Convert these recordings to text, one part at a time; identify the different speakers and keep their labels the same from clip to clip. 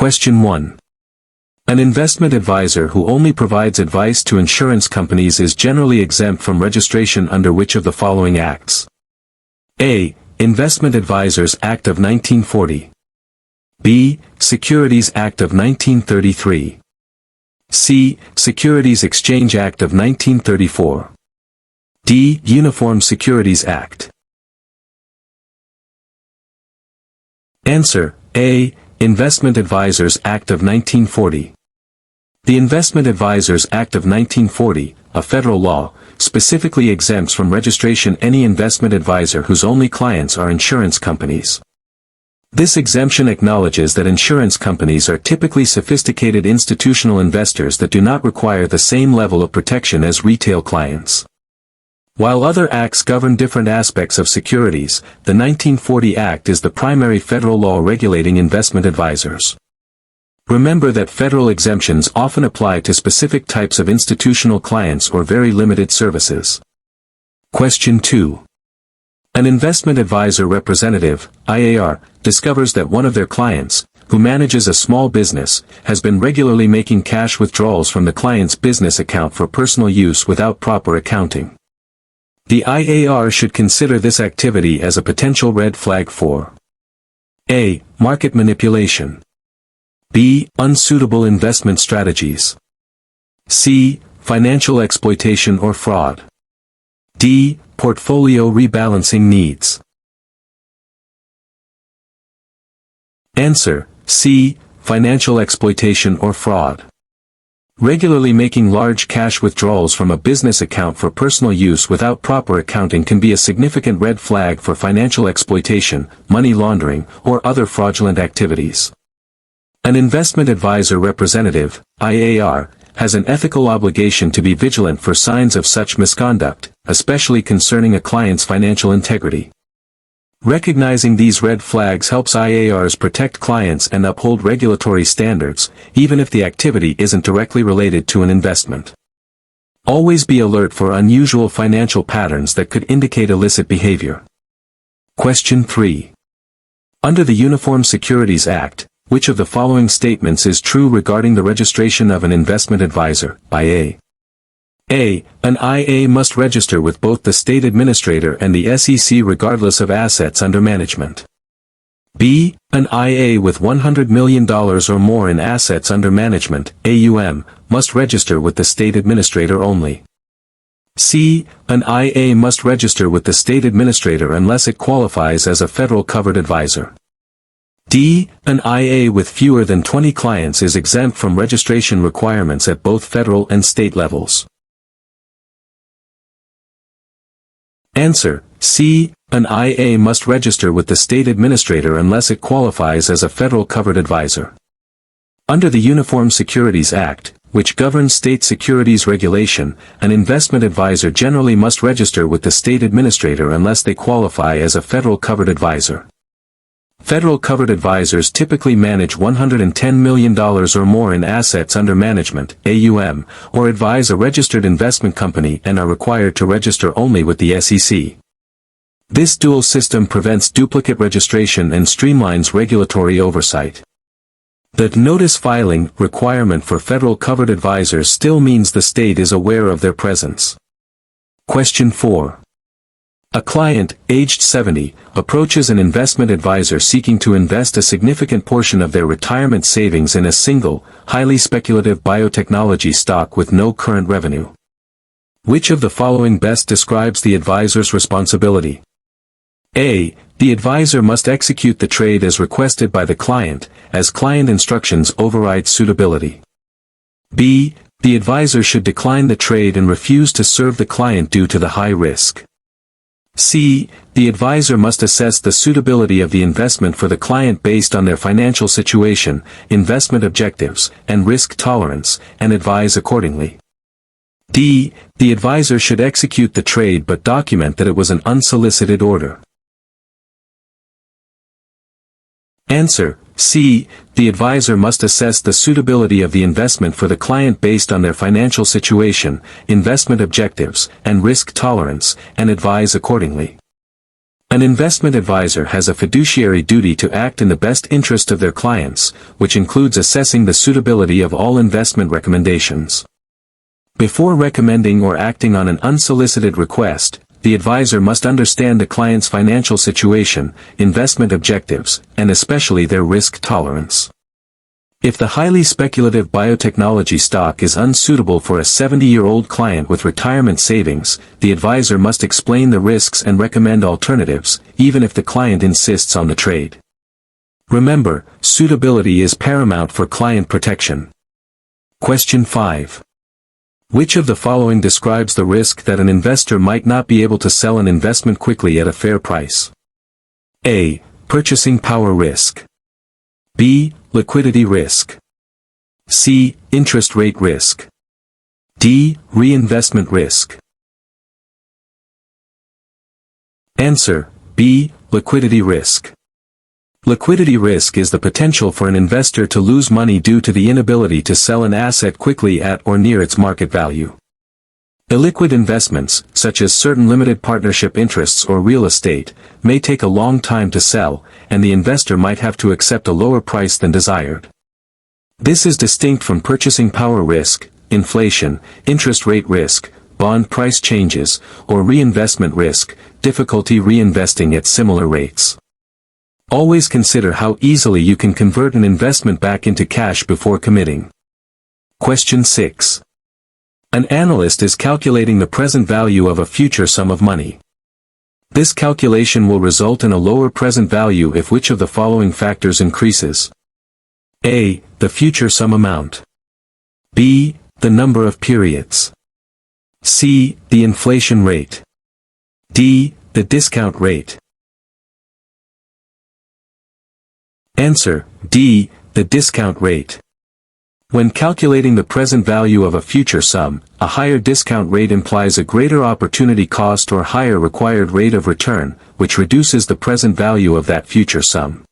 Speaker 1: Question 1. An investment advisor who only provides advice to insurance companies is generally exempt from registration under which of the following acts? A. Investment Advisors Act of 1940. B. Securities Act of 1933. C. Securities Exchange Act of 1934. D. Uniform Securities Act. Answer: A. Investment Advisors Act of 1940. The Investment Advisors Act of 1940, a federal law, specifically exempts from registration any investment advisor whose only clients are insurance companies. This exemption acknowledges that insurance companies are typically sophisticated institutional investors that do not require the same level of protection as retail clients. While other acts govern different aspects of securities, the 1940 Act is the primary federal law regulating investment advisors. Remember that federal exemptions often apply to specific types of institutional clients or very limited services. Question 2. An investment advisor representative, IAR, discovers that one of their clients, who manages a small business, has been regularly making cash withdrawals from the client's business account for personal use without proper accounting. The IAR should consider this activity as a potential red flag for A. Market manipulation. B. Unsuitable investment strategies. C. Financial exploitation or fraud. D. Portfolio rebalancing needs. Answer: C. Financial exploitation or fraud. Regularly making large cash withdrawals from a business account for personal use without proper accounting can be a significant red flag for financial exploitation, money laundering, or other fraudulent activities. An investment advisor representative, IAR, has an ethical obligation to be vigilant for signs of such misconduct, especially concerning a client's financial integrity. Recognizing these red flags helps IARs protect clients and uphold regulatory standards, even if the activity isn't directly related to an investment. Always be alert for unusual financial patterns that could indicate illicit behavior. Question 3. Under the Uniform Securities Act, which of the following statements is true regarding the registration of an investment advisor, IA? A. An IA must register with both the state administrator and the SEC regardless of assets under management. B. An IA with $100 million or more in assets under management, AUM, must register with the state administrator only. C. An IA must register with the state administrator unless it qualifies as a federal covered advisor. D. An IA with fewer than 20 clients is exempt from registration requirements at both federal and state levels. Answer: C. An IA must register with the state administrator unless it qualifies as a federal covered advisor. Under the Uniform Securities Act, which governs state securities regulation, an investment advisor generally must register with the state administrator unless they qualify as a federal covered advisor. Federal covered advisors typically manage $110 million or more in assets under management, AUM, or advise a registered investment company and are required to register only with the SEC. This dual system prevents duplicate registration and streamlines regulatory oversight. The notice filing requirement for federal covered advisors still means the state is aware of their presence. Question 4. A client, aged 70, approaches an investment advisor seeking to invest a significant portion of their retirement savings in a single, highly speculative biotechnology stock with no current revenue. Which of the following best describes the advisor's responsibility? A. The advisor must execute the trade as requested by the client, as client instructions override suitability. B. The advisor should decline the trade and refuse to serve the client due to the high risk. C. The advisor must assess the suitability of the investment for the client based on their financial situation, investment objectives, and risk tolerance, and advise accordingly. D. The advisor should execute the trade but document that it was an unsolicited order. Answer: C. The advisor must assess the suitability of the investment for the client based on their financial situation, investment objectives, and risk tolerance, and advise accordingly. An investment advisor has a fiduciary duty to act in the best interest of their clients, which includes assessing the suitability of all investment recommendations. Before recommending or acting on an unsolicited request, the advisor must understand the client's financial situation, investment objectives, and especially their risk tolerance. If the highly speculative biotechnology stock is unsuitable for a 70-year-old client with retirement savings, the advisor must explain the risks and recommend alternatives, even if the client insists on the trade. Remember, suitability is paramount for client protection. Question 5. Which of the following describes the risk that an investor might not be able to sell an investment quickly at a fair price? A. Purchasing power risk. B. Liquidity risk. C. Interest rate risk. D. Reinvestment risk. Answer: B. Liquidity risk. Liquidity risk is the potential for an investor to lose money due to the inability to sell an asset quickly at or near its market value. Illiquid investments, such as certain limited partnership interests or real estate, may take a long time to sell, and the investor might have to accept a lower price than desired. This is distinct from purchasing power risk, inflation, interest rate risk, bond price changes, or reinvestment risk, difficulty reinvesting at similar rates. Always consider how easily you can convert an investment back into cash before committing. Question 6. An analyst is calculating the present value of a future sum of money. This calculation will result in a lower present value if which of the following factors increases? A. The future sum amount. B. The number of periods. C. The inflation rate. D. The discount rate. Answer: D. The discount rate. When calculating the present value of a future sum, a higher discount rate implies a greater opportunity cost or higher required rate of return, which reduces the present value of that future sum.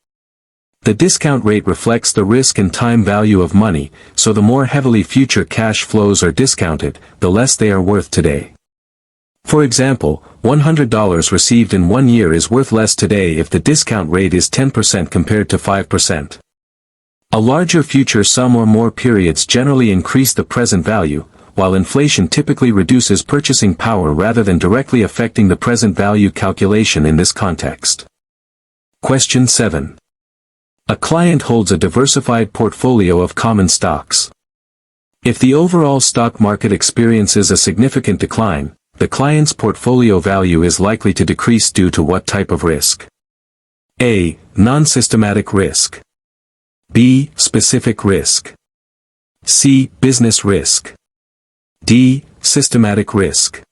Speaker 1: The discount rate reflects the risk and time value of money, so the more heavily future cash flows are discounted, the less they are worth today. For example, $100 received in 1 year is worth less today if the discount rate is 10% compared to 5%. A larger future sum or more periods generally increase the present value, while inflation typically reduces purchasing power rather than directly affecting the present value calculation in this context. Question 7. A client holds a diversified portfolio of common stocks. If the overall stock market experiences a significant decline, the client's portfolio value is likely to decrease due to what type of risk? A. Non-systematic risk. B. Specific risk. C. Business risk. D. Systematic risk.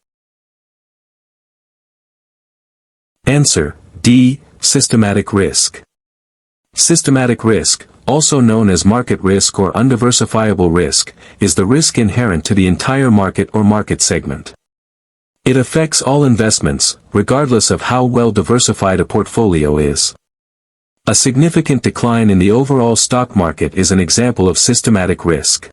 Speaker 1: Answer: D. Systematic risk. Systematic risk, also known as market risk or undiversifiable risk, is the risk inherent to the entire market or market segment. It affects all investments, regardless of how well diversified a portfolio is. A significant decline in the overall stock market is an example of systematic risk.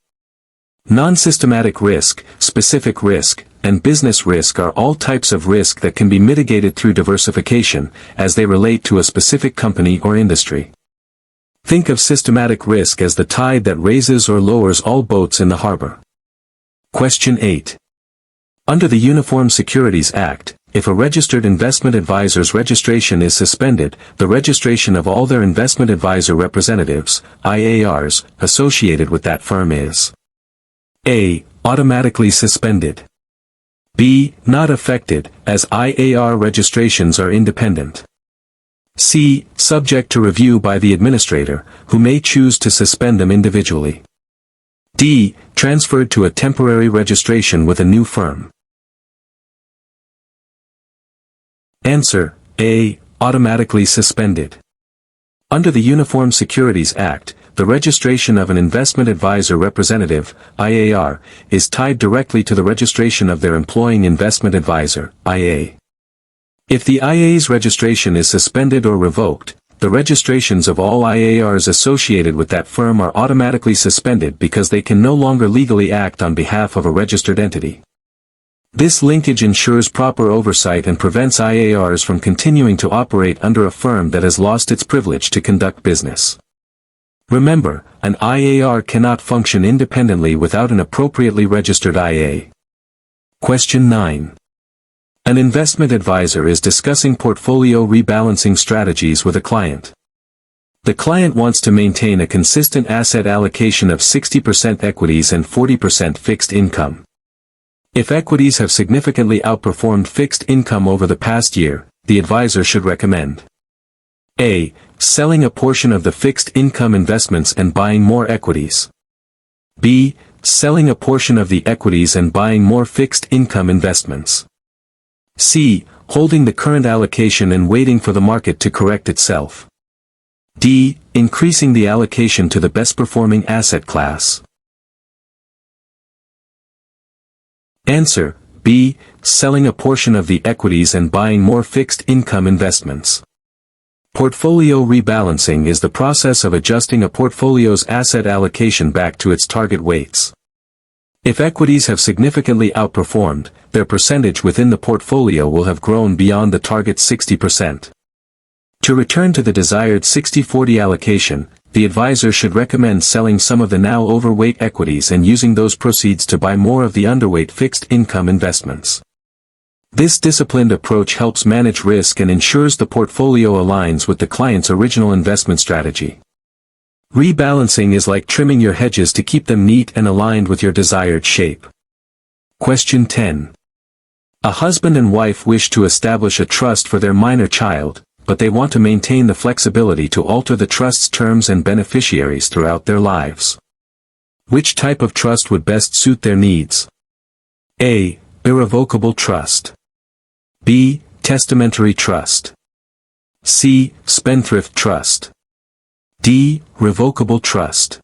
Speaker 1: Non-systematic risk, specific risk, and business risk are all types of risk that can be mitigated through diversification, as they relate to a specific company or industry. Think of systematic risk as the tide that raises or lowers all boats in the harbor. Question 8. Under the Uniform Securities Act, if a registered investment advisor's registration is suspended, the registration of all their investment advisor representatives, IARs, associated with that firm is: A. Automatically suspended. B. Not affected, as IAR registrations are independent. C. Subject to review by the administrator, who may choose to suspend them individually. D. Transferred to a temporary registration with a new firm. Answer: A. Automatically suspended. Under the Uniform Securities Act, the registration of an investment advisor representative, IAR, is tied directly to the registration of their employing investment advisor, IA. If the IA's registration is suspended or revoked, the registrations of all IARs associated with that firm are automatically suspended because they can no longer legally act on behalf of a registered entity. This linkage ensures proper oversight and prevents IARs from continuing to operate under a firm that has lost its privilege to conduct business. Remember, an IAR cannot function independently without an appropriately registered IA. Question 9. An investment advisor is discussing portfolio rebalancing strategies with a client. The client wants to maintain a consistent asset allocation of 60% equities and 40% fixed income. If equities have significantly outperformed fixed income over the past year, the advisor should recommend A. Selling a portion of the fixed income investments and buying more equities. B. Selling a portion of the equities and buying more fixed income investments. C. Holding the current allocation and waiting for the market to correct itself. D. Increasing the allocation to the best performing asset class. Answer: B. Selling a portion of the equities and buying more fixed income investments. Portfolio rebalancing is the process of adjusting a portfolio's asset allocation back to its target weights. If equities have significantly outperformed, their percentage within the portfolio will have grown beyond the target 60%. To return to the desired 60-40 allocation, the advisor should recommend selling some of the now overweight equities and using those proceeds to buy more of the underweight fixed income investments. This disciplined approach helps manage risk and ensures the portfolio aligns with the client's original investment strategy. Rebalancing is like trimming your hedges to keep them neat and aligned with your desired shape. Question 10. A husband and wife wish to establish a trust for their minor child, but they want to maintain the flexibility to alter the trust's terms and beneficiaries throughout their lives. Which type of trust would best suit their needs? A. Irrevocable trust. B. Testamentary trust. C. Spendthrift trust. D. Revocable trust.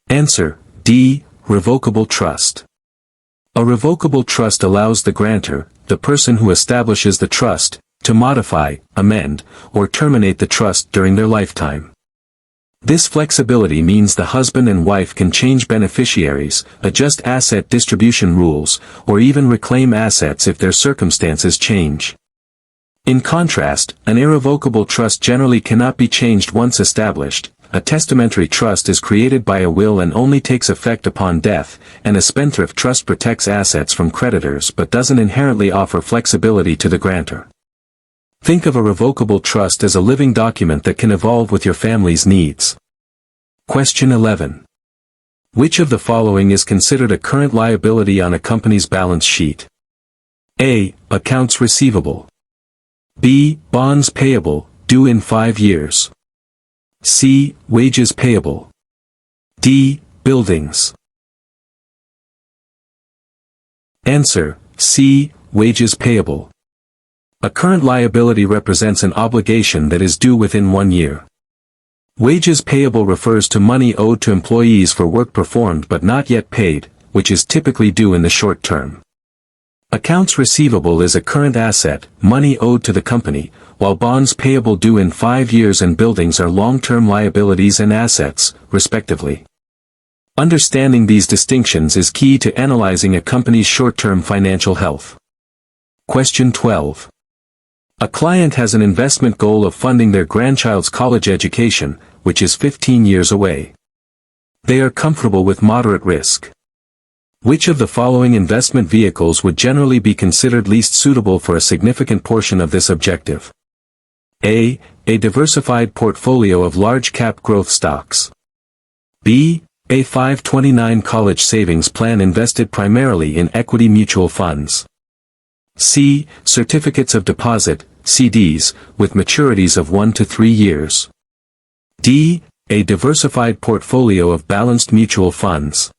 Speaker 1: Answer: D. Revocable trust. A revocable trust allows the grantor, the person who establishes the trust, to modify, amend, or terminate the trust during their lifetime. This flexibility means the husband and wife can change beneficiaries, adjust asset distribution rules, or even reclaim assets if their circumstances change. In contrast, an irrevocable trust generally cannot be changed once established. A testamentary trust is created by a will and only takes effect upon death, and a spendthrift trust protects assets from creditors but doesn't inherently offer flexibility to the grantor. Think of a revocable trust as a living document that can evolve with your family's needs. Question 11. Which of the following is considered a current liability on a company's balance sheet? A. Accounts receivable. B. Bonds payable, due in 5 years. C. Wages payable. D. Buildings. Answer: C. Wages payable. A current liability represents an obligation that is due within 1 year. Wages payable refers to money owed to employees for work performed but not yet paid, which is typically due in the short term. Accounts receivable is a current asset, money owed to the company, while bonds payable due in 5 years and buildings are long-term liabilities and assets, respectively. Understanding these distinctions is key to analyzing a company's short-term financial health. Question 12. A client has an investment goal of funding their grandchild's college education, which is 15 years away. They are comfortable with moderate risk. Which of the following investment vehicles would generally be considered least suitable for a significant portion of this objective? A. A diversified portfolio of large-cap growth stocks. B. A 529 college savings plan invested primarily in equity mutual funds. C. Certificates of deposit, CDs, with maturities of 1 to 3 years. D. A diversified portfolio of balanced mutual funds.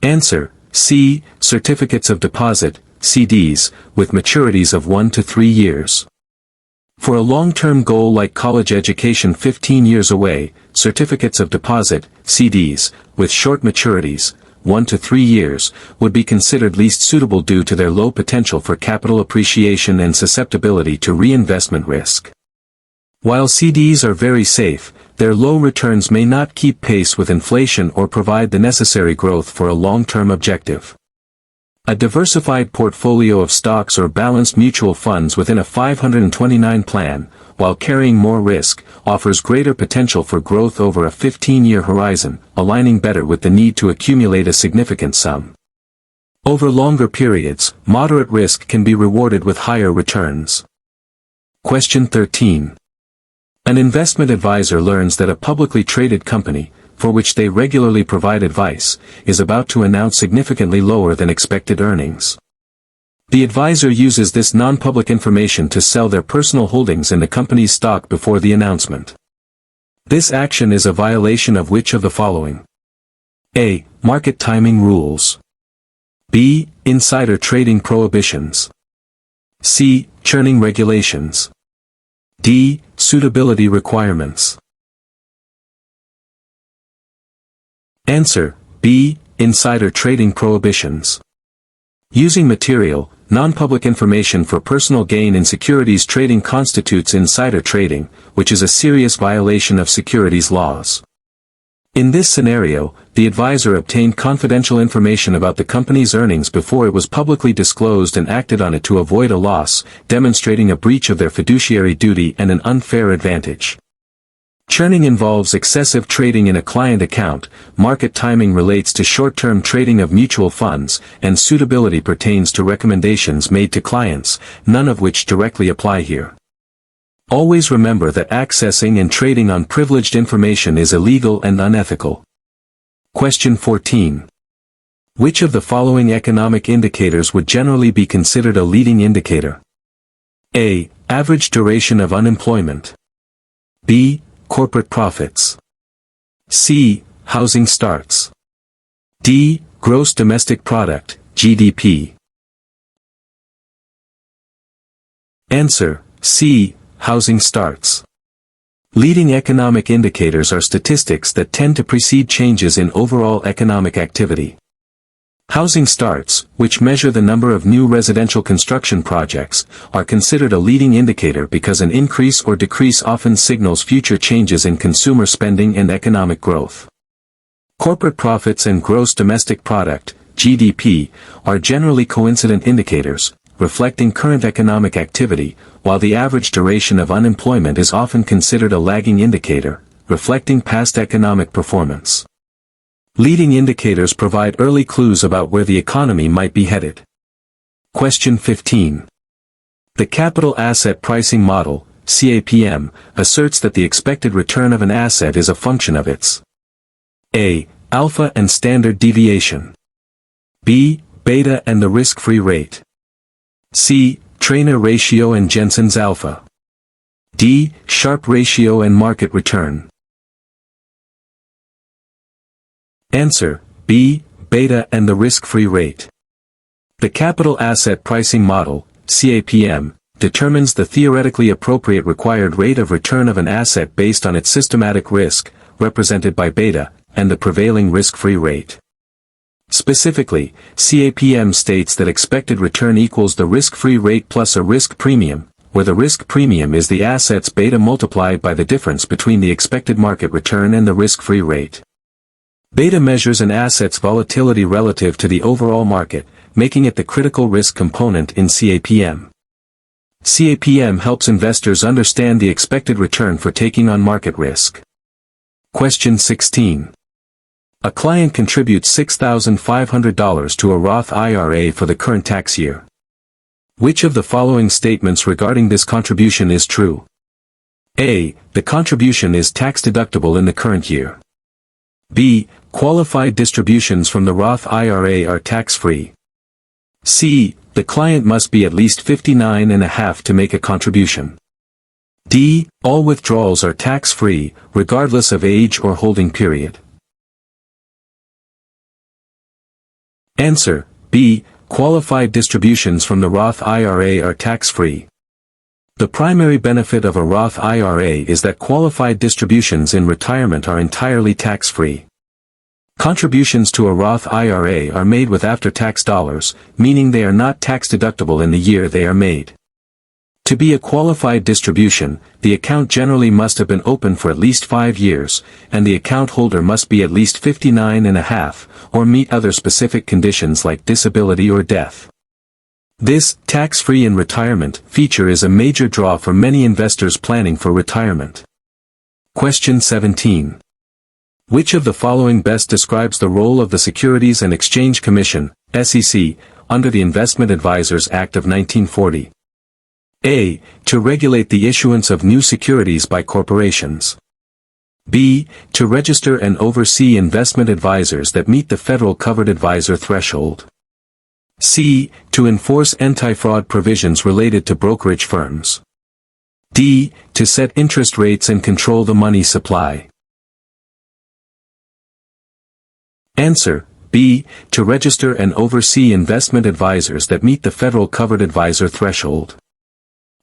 Speaker 1: Answer: C. Certificates of deposit, CDs, with maturities of 1 to 3 years. For a long-term goal like college education 15 years away, certificates of deposit, CDs, with short maturities, 1 to 3 years, would be considered least suitable due to their low potential for capital appreciation and susceptibility to reinvestment risk. While CDs are very safe, their low returns may not keep pace with inflation or provide the necessary growth for a long-term objective. A diversified portfolio of stocks or balanced mutual funds within a 529 plan, while carrying more risk, offers greater potential for growth over a 15-year horizon, aligning better with the need to accumulate a significant sum. Over longer periods, moderate risk can be rewarded with higher returns. Question 13. An investment advisor learns that a publicly traded company, for which they regularly provide advice, is about to announce significantly lower than expected earnings. The advisor uses this non-public information to sell their personal holdings in the company's stock before the announcement. This action is a violation of which of the following? A. Market timing rules. B. Insider trading prohibitions. C. Churning regulations. D. Suitability requirements. Answer: B. Insider trading prohibitions. Using material, non-public information for personal gain in securities trading constitutes insider trading, which is a serious violation of securities laws. In this scenario, the advisor obtained confidential information about the company's earnings before it was publicly disclosed and acted on it to avoid a loss, demonstrating a breach of their fiduciary duty and an unfair advantage. Churning involves excessive trading in a client account, market timing relates to short-term trading of mutual funds, and suitability pertains to recommendations made to clients, none of which directly apply here. Always remember that accessing and trading on privileged information is illegal and unethical. Question 14. Which of the following economic indicators would generally be considered a leading indicator? A. Average duration of unemployment. B. Corporate profits. C. Housing starts. D. Gross domestic product, GDP. Answer: C. Housing starts. Leading economic indicators are statistics that tend to precede changes in overall economic activity. Housing starts, which measure the number of new residential construction projects, are considered a leading indicator because an increase or decrease often signals future changes in consumer spending and economic growth. Corporate profits and gross domestic product, GDP, are generally coincident indicators, reflecting current economic activity, while the average duration of unemployment is often considered a lagging indicator, reflecting past economic performance. Leading indicators provide early clues about where the economy might be headed. Question 15. The Capital Asset Pricing Model, CAPM, asserts that the expected return of an asset is a function of its A. Alpha and standard deviation. B. Beta and the risk-free rate. C. Trainer ratio and Jensen's alpha. D. Sharpe ratio and market return. Answer: B. Beta and the risk-free rate. The Capital Asset Pricing Model, CAPM, determines the theoretically appropriate required rate of return of an asset based on its systematic risk, represented by beta, and the prevailing risk-free rate. Specifically, CAPM states that expected return equals the risk-free rate plus a risk premium, where the risk premium is the asset's beta multiplied by the difference between the expected market return and the risk-free rate. Beta measures an asset's volatility relative to the overall market, making it the critical risk component in CAPM. CAPM helps investors understand the expected return for taking on market risk. Question 16. A client contributes $6,500 to a Roth IRA for the current tax year. Which of the following statements regarding this contribution is true? A. The contribution is tax-deductible in the current year. B. Qualified distributions from the Roth IRA are tax-free. C. The client must be at least 59.5 to make a contribution. D. All withdrawals are tax-free, regardless of age or holding period. Answer: B. Qualified distributions from the Roth IRA are tax-free. The primary benefit of a Roth IRA is that qualified distributions in retirement are entirely tax-free. Contributions to a Roth IRA are made with after-tax dollars, meaning they are not tax-deductible in the year they are made. To be a qualified distribution, the account generally must have been open for at least 5 years, and the account holder must be at least 59.5, or meet other specific conditions like disability or death. This tax-free in retirement feature is a major draw for many investors planning for retirement. Question 17. Which of the following best describes the role of the Securities and Exchange Commission, SEC, under the Investment Advisors Act of 1940? A. To regulate the issuance of new securities by corporations. B. To register and oversee investment advisors that meet the federal covered advisor threshold. C. To enforce anti-fraud provisions related to brokerage firms. D. To set interest rates and control the money supply. Answer: B. To register and oversee investment advisors that meet the federal covered advisor threshold.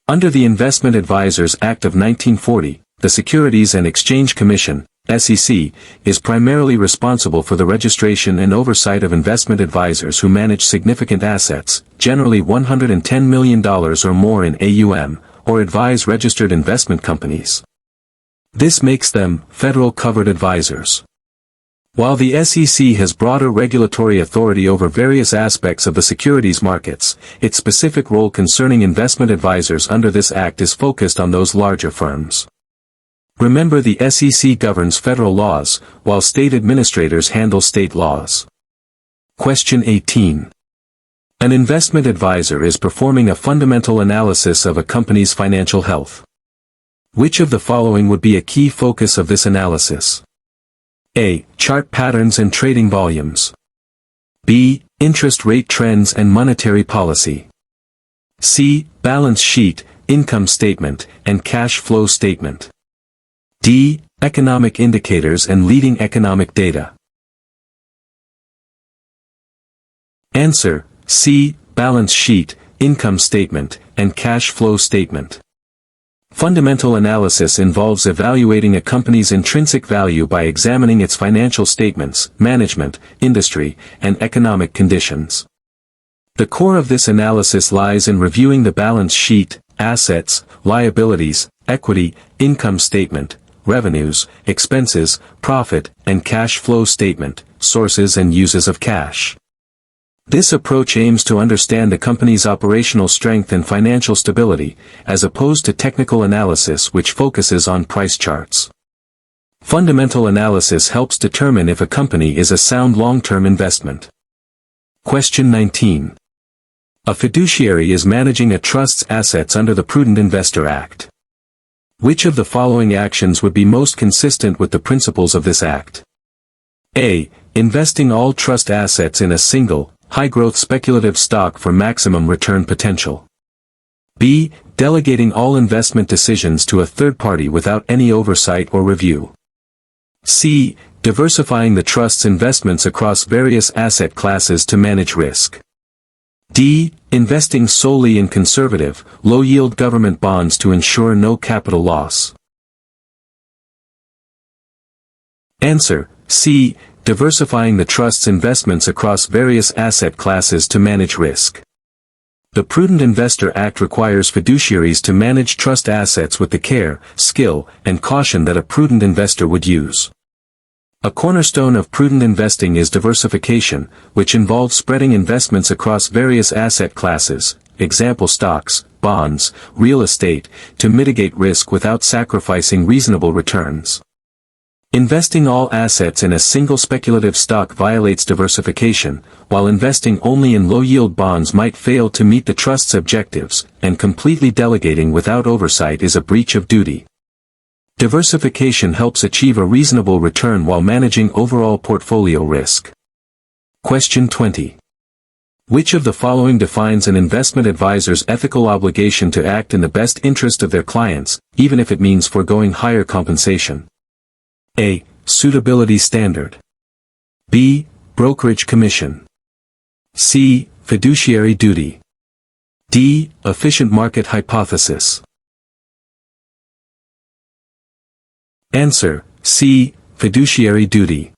Speaker 1: Under the Investment Advisors Act of 1940, the Securities and Exchange Commission, SEC, is primarily responsible for the registration and oversight of investment advisors who manage significant assets, generally $110 million or more in AUM, or advise registered investment companies. This makes them federal covered advisors. While the SEC has broader regulatory authority over various aspects of the securities markets, its specific role concerning investment advisors under this act is focused on those larger firms. Remember, the SEC governs federal laws, while state administrators handle state laws. Question 18. An investment advisor is performing a fundamental analysis of a company's financial health. Which of the following would be a key focus of this analysis? A. Chart patterns and trading volumes. B. Interest rate trends and monetary policy. C. Balance sheet, income statement, and cash flow statement. D. Economic indicators and leading economic data. Answer: C. Balance sheet, income statement, and cash flow statement. Fundamental analysis involves evaluating a company's intrinsic value by examining its financial statements, management, industry, and economic conditions. The core of this analysis lies in reviewing the balance sheet, assets, liabilities, equity, income statement, revenues, expenses, profit, and cash flow statement, sources and uses of cash. This approach aims to understand a company's operational strength and financial stability, as opposed to technical analysis which focuses on price charts. Fundamental analysis helps determine if a company is a sound long-term investment. Question 19. A fiduciary is managing a trust's assets under the Prudent Investor Act. Which of the following actions would be most consistent with the principles of this act? A. Investing all trust assets in a single, high-growth speculative stock for maximum return potential. B. Delegating all investment decisions to a third party without any oversight or review. C. Diversifying the trust's investments across various asset classes to manage risk. D. Investing solely in conservative, low-yield government bonds to ensure no capital loss. Answer: C. Diversifying the trust's investments across various asset classes to manage risk. The Prudent Investor Act requires fiduciaries to manage trust assets with the care, skill, and caution that a prudent investor would use. A cornerstone of prudent investing is diversification, which involves spreading investments across various asset classes, example stocks, bonds, real estate, to mitigate risk without sacrificing reasonable returns. Investing all assets in a single speculative stock violates diversification, while investing only in low-yield bonds might fail to meet the trust's objectives, and completely delegating without oversight is a breach of duty. Diversification helps achieve a reasonable return while managing overall portfolio risk. Question 20. Which of the following defines an investment advisor's ethical obligation to act in the best interest of their clients, even if it means foregoing higher compensation? A. Suitability standard. B. Brokerage commission. C. Fiduciary duty. D. Efficient market hypothesis. Answer: C. Fiduciary duty.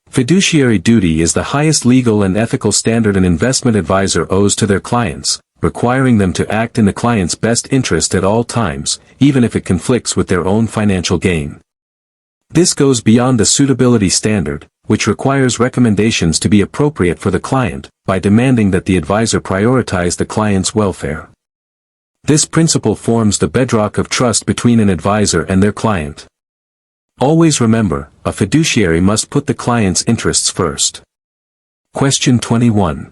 Speaker 1: Fiduciary duty is the highest legal and ethical standard an investment advisor owes to their clients, requiring them to act in the client's best interest at all times, even if it conflicts with their own financial gain. This goes beyond the suitability standard, which requires recommendations to be appropriate for the client, by demanding that the advisor prioritize the client's welfare. This principle forms the bedrock of trust between an advisor and their client. Always remember, a fiduciary must put the client's interests first. Question 21.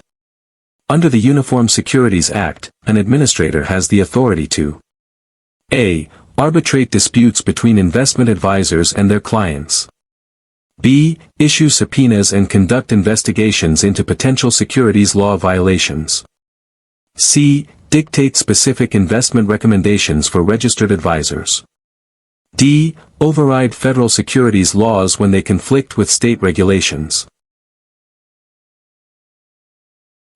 Speaker 1: Under the Uniform Securities Act, an administrator has the authority to A. Arbitrate disputes between investment advisors and their clients. B. Issue subpoenas and conduct investigations into potential securities law violations. C. Dictate specific investment recommendations for registered advisors. D. Override federal securities laws when they conflict with state regulations.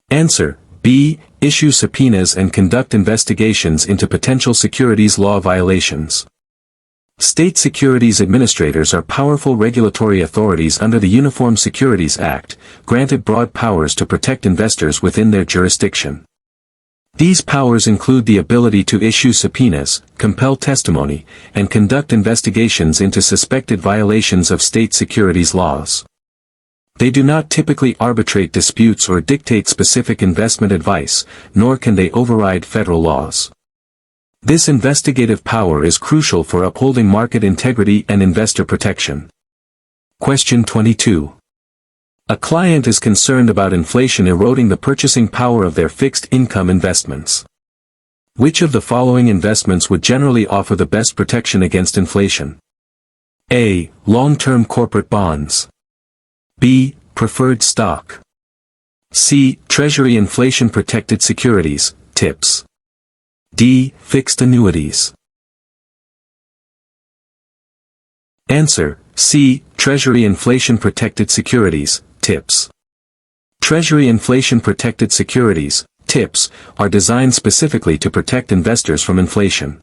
Speaker 1: Answer: B. Issue subpoenas and conduct investigations into potential securities law violations. State securities administrators are powerful regulatory authorities under the Uniform Securities Act, granted broad powers to protect investors within their jurisdiction. These powers include the ability to issue subpoenas, compel testimony, and conduct investigations into suspected violations of state securities laws. They do not typically arbitrate disputes or dictate specific investment advice, nor can they override federal laws. This investigative power is crucial for upholding market integrity and investor protection. Question 22. A client is concerned about inflation eroding the purchasing power of their fixed income investments. Which of the following investments would generally offer the best protection against inflation? A. Long-term corporate bonds. B. Preferred stock. C. Treasury inflation-protected securities, TIPS. D. Fixed annuities. Answer: C. Treasury inflation-protected securities, TIPS. Treasury inflation-protected securities, TIPS, are designed specifically to protect investors from inflation.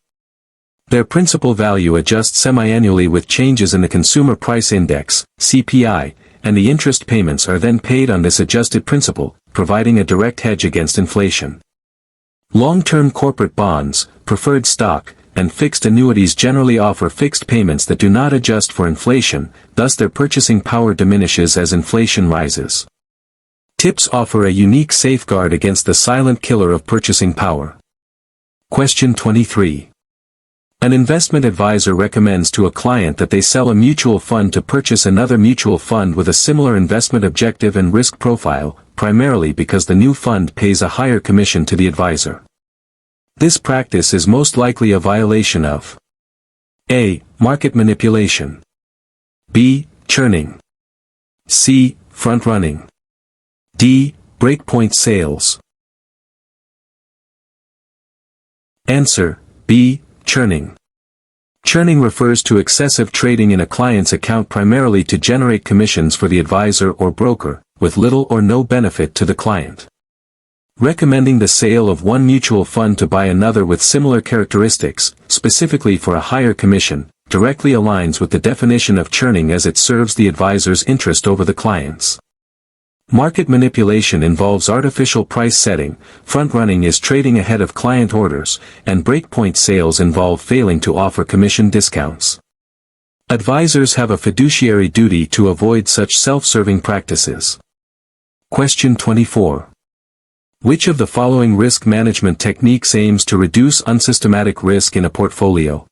Speaker 1: Their principal value adjusts semi-annually with changes in the Consumer Price Index, CPI, and the interest payments are then paid on this adjusted principal, providing a direct hedge against inflation. Long-term corporate bonds, preferred stock, and fixed annuities generally offer fixed payments that do not adjust for inflation, thus their purchasing power diminishes as inflation rises. TIPS offer a unique safeguard against the silent killer of purchasing power. Question 23. An investment advisor recommends to a client that they sell a mutual fund to purchase another mutual fund with a similar investment objective and risk profile, primarily because the new fund pays a higher commission to the advisor. This practice is most likely a violation of A. Market manipulation. B. Churning. C. Front-running. D. Breakpoint sales. Answer: B. Churning. Churning refers to excessive trading in a client's account primarily to generate commissions for the advisor or broker, with little or no benefit to the client. Recommending the sale of one mutual fund to buy another with similar characteristics, specifically for a higher commission, directly aligns with the definition of churning as it serves the advisor's interest over the client's. Market manipulation involves artificial price setting, front-running is trading ahead of client orders, and breakpoint sales involve failing to offer commission discounts. Advisors have a fiduciary duty to avoid such self-serving practices. Question 24. Which of the following risk management techniques aims to reduce unsystematic risk in a portfolio?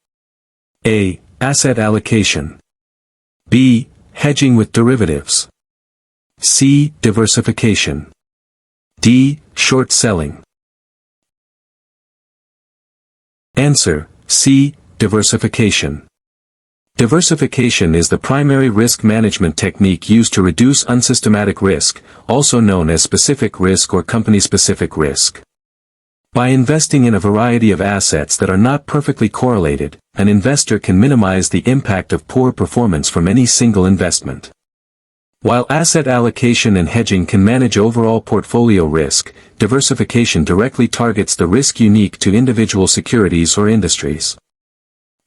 Speaker 1: A. Asset allocation. B. Hedging with derivatives. C. Diversification. D. Short selling. Answer: C. Diversification. Diversification is the primary risk management technique used to reduce unsystematic risk, also known as specific risk or company-specific risk. By investing in a variety of assets that are not perfectly correlated, an investor can minimize the impact of poor performance from any single investment. While asset allocation and hedging can manage overall portfolio risk, diversification directly targets the risk unique to individual securities or industries.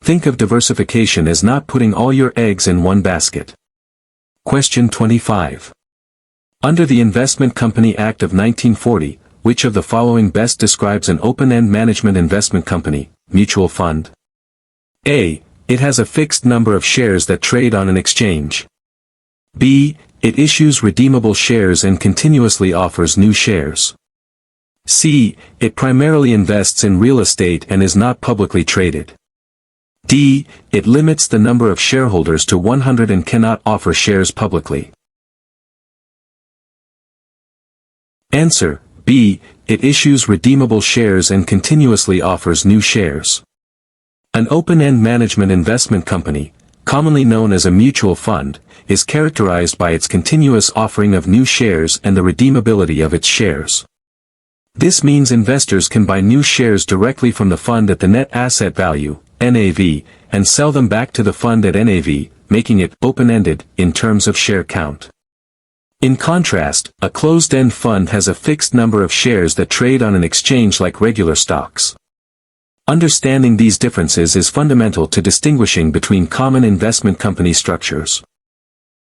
Speaker 1: Think of diversification as not putting all your eggs in one basket. Question 25. Under the Investment Company Act of 1940, which of the following best describes an open-end management investment company, mutual fund? A. It has a fixed number of shares that trade on an exchange. B. It issues redeemable shares and continuously offers new shares. C. It primarily invests in real estate and is not publicly traded. D. It limits the number of shareholders to 100 and cannot offer shares publicly. Answer: B. It issues redeemable shares and continuously offers new shares. An open-end management investment company, commonly known as a mutual fund, is characterized by its continuous offering of new shares and the redeemability of its shares. This means investors can buy new shares directly from the fund at the net asset value, NAV, and sell them back to the fund at NAV, making it open-ended in terms of share count. In contrast, a closed-end fund has a fixed number of shares that trade on an exchange like regular stocks. Understanding these differences is fundamental to distinguishing between common investment company structures.